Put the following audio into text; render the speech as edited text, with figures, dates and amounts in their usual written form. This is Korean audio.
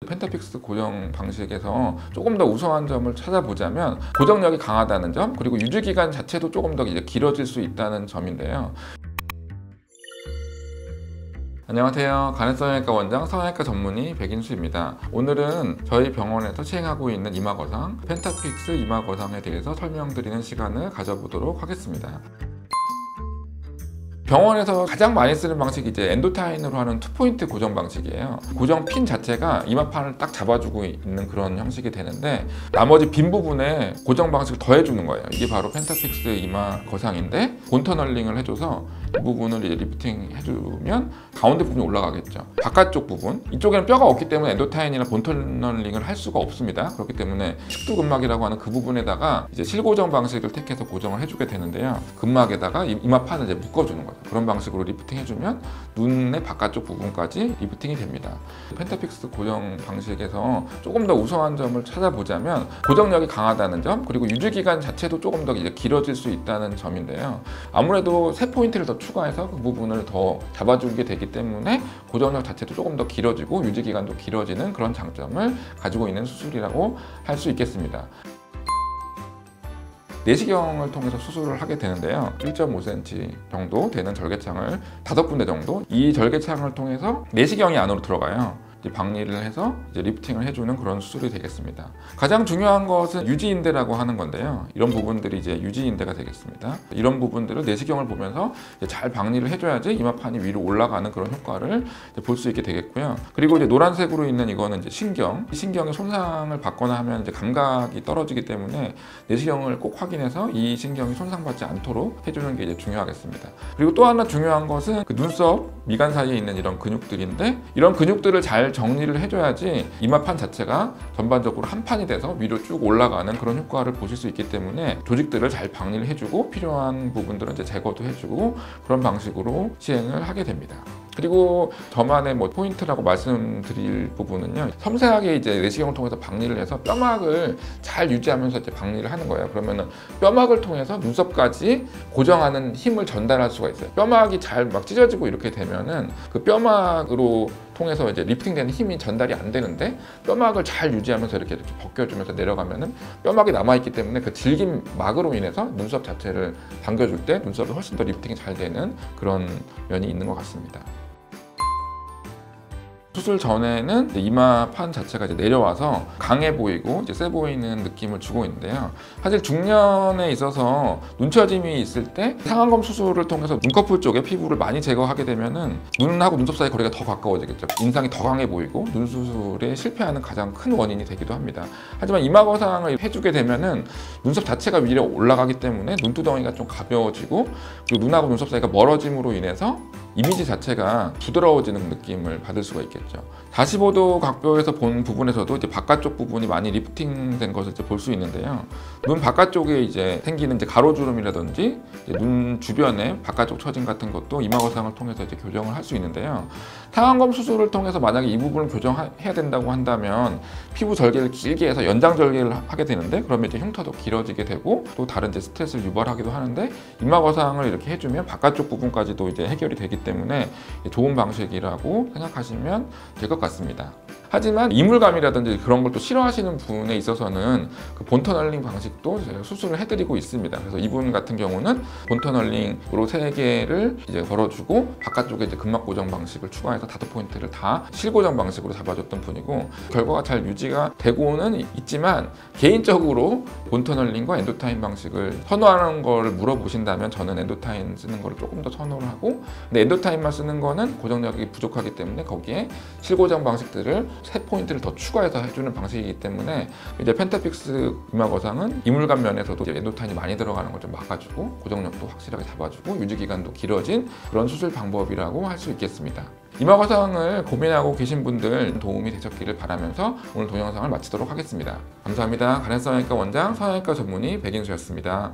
펜타픽스 고정 방식에서 조금 더 우수한 점을 찾아보자면 고정력이 강하다는 점, 그리고 유지기간 자체도 조금 더 이제 길어질 수 있다는 점인데요. 안녕하세요. 간헐성형외과 원장, 성형외과 전문의 백인수입니다. 오늘은 저희 병원에서 시행하고 있는 이마거상, 펜타픽스 이마거상에 대해서 설명드리는 시간을 가져보도록 하겠습니다. 병원에서 가장 많이 쓰는 방식이 이제 엔도타인으로 하는 투포인트 고정 방식이에요. 고정 핀 자체가 이마판을 딱 잡아주고 있는 그런 형식이 되는데, 나머지 빈 부분에 고정 방식을 더해주는 거예요. 이게 바로 펜타픽스 이마 거상인데, 본터널링을 해줘서 이 부분을 이제 리프팅 해주면 가운데 부분이 올라가겠죠. 바깥쪽 부분, 이쪽에는 뼈가 없기 때문에 엔도타인이나 본터널링을 할 수가 없습니다. 그렇기 때문에 식두근막이라고 하는 그 부분에다가 이제 실고정 방식을 택해서 고정을 해주게 되는데요. 근막에다가 이마판을 이제 묶어주는 거예요. 그런 방식으로 리프팅 해주면 눈의 바깥쪽 부분까지 리프팅이 됩니다. 펜타픽스 고정 방식에서 조금 더 우수한 점을 찾아보자면 고정력이 강하다는 점, 그리고 유지기간 자체도 조금 더 이제 길어질 수 있다는 점인데요. 아무래도 세 포인트를 더 추가해서 그 부분을 더 잡아주게 되기 때문에 고정력 자체도 조금 더 길어지고 유지기간도 길어지는 그런 장점을 가지고 있는 수술이라고 할 수 있겠습니다. 내시경을 통해서 수술을 하게 되는데요. 1.5cm 정도 되는 절개창을 5군데 정도, 이 절개창을 통해서 내시경이 안으로 들어가요. 박리를 해서 이제 리프팅을 해주는 그런 수술이 되겠습니다. 가장 중요한 것은 유지인대라고 하는 건데요. 이런 부분들이 이제 유지인대가 되겠습니다. 이런 부분들을 내시경을 보면서 잘 박리를 해줘야지 이마판이 위로 올라가는 그런 효과를 볼 수 있게 되겠고요. 그리고 이제 노란색으로 있는 이거는 이제 신경, 이 신경의 손상을 받거나 하면 이제 감각이 떨어지기 때문에 내시경을 꼭 확인해서 이 신경이 손상받지 않도록 해주는 게 이제 중요하겠습니다. 그리고 또 하나 중요한 것은 그 눈썹, 미간 사이에 있는 이런 근육들인데, 이런 근육들을 잘 정리를 해줘야지 이마판 자체가 전반적으로 한 판이 돼서 위로 쭉 올라가는 그런 효과를 보실 수 있기 때문에 조직들을 잘 박리를 해주고 필요한 부분들은 이제 제거도 해주고 그런 방식으로 시행을 하게 됩니다. 그리고 저만의 포인트라고 말씀드릴 부분은요, 섬세하게 이제 내시경을 통해서 박리를 해서 뼈막을 잘 유지하면서 이제 박리를 하는 거예요. 그러면은 뼈막을 통해서 눈썹까지 고정하는 힘을 전달할 수가 있어요. 뼈막이 잘 막 찢어지고 이렇게 되면은 그 뼈막으로 통해서 이제 리프팅되는 힘이 전달이 안 되는데, 뼈막을 잘 유지하면서 이렇게 벗겨주면서 내려가면은 뼈막이 남아있기 때문에 그 질긴 막으로 인해서 눈썹 자체를 당겨줄 때 눈썹이 훨씬 더 리프팅이 잘 되는 그런 면이 있는 것 같습니다. 수술 전에는 이마판 자체가 이제 내려와서 강해 보이고 이제 세 보이는 느낌을 주고 있는데요. 사실 중년에 있어서 눈처짐이 있을 때 상안검 수술을 통해서 눈꺼풀 쪽에 피부를 많이 제거하게 되면은 눈하고 눈썹 사이 거리가 더 가까워지겠죠. 인상이 더 강해 보이고 눈 수술에 실패하는 가장 큰 원인이 되기도 합니다. 하지만 이마거상을 해주게 되면은 눈썹 자체가 위로 올라가기 때문에 눈두덩이가 좀 가벼워지고, 그리고 눈하고 눈썹 사이가 멀어짐으로 인해서 이미지 자체가 부드러워지는 느낌을 받을 수가 있겠죠. 45도 각도에서 본 부분에서도 이제 바깥쪽 부분이 많이 리프팅된 것을 볼 수 있는데요. 눈 바깥쪽에 이제 생기는 이제 가로주름이라든지 이제 눈 주변에 바깥쪽 처짐 같은 것도 이마거상을 통해서 이제 교정을 할 수 있는데요. 상안검 수술을 통해서 만약에 이 부분을 교정해야 된다고 한다면 피부 절개를 길게 해서 연장 절개를 하게 되는데, 그러면 이제 흉터도 길어지게 되고 또 다른 이제 스트레스를 유발하기도 하는데, 이마거상을 이렇게 해주면 바깥쪽 부분까지도 이제 해결이 되기 때문에 좋은 방식이라고 생각하시면 될 것 같습니다. 하지만 이물감이라든지 그런 걸 또 싫어하시는 분에 있어서는 그 본터널링 방식도 제가 수술을 해드리고 있습니다. 그래서 이분 같은 경우는 본터널링으로 3개를 이제 걸어주고 바깥쪽에 이제 근막 고정 방식을 추가해서 5포인트를 다 실고정 방식으로 잡아줬던 분이고, 결과가 잘 유지가 되고는 있지만 개인적으로 본터널링과 엔도타인 방식을 선호하는 걸 물어보신다면 저는 엔도타인 쓰는 거를 조금 더 선호를 하고, 근데 엔도타인만 쓰는 거는 고정력이 부족하기 때문에 거기에 실고정 방식들을 3포인트를 더 추가해서 해주는 방식이기 때문에 이제 펜타픽스 이마거상은 이물감 면에서도 이제 엔도타인이 많이 들어가는 걸 좀 막아주고 고정력도 확실하게 잡아주고 유지기간도 길어진 그런 수술 방법이라고 할 수 있겠습니다. 이마거상을 고민하고 계신 분들 도움이 되셨기를 바라면서 오늘 동영상을 마치도록 하겠습니다. 감사합니다. 간헐성형외과 원장, 성형외과 전문의 백인수였습니다.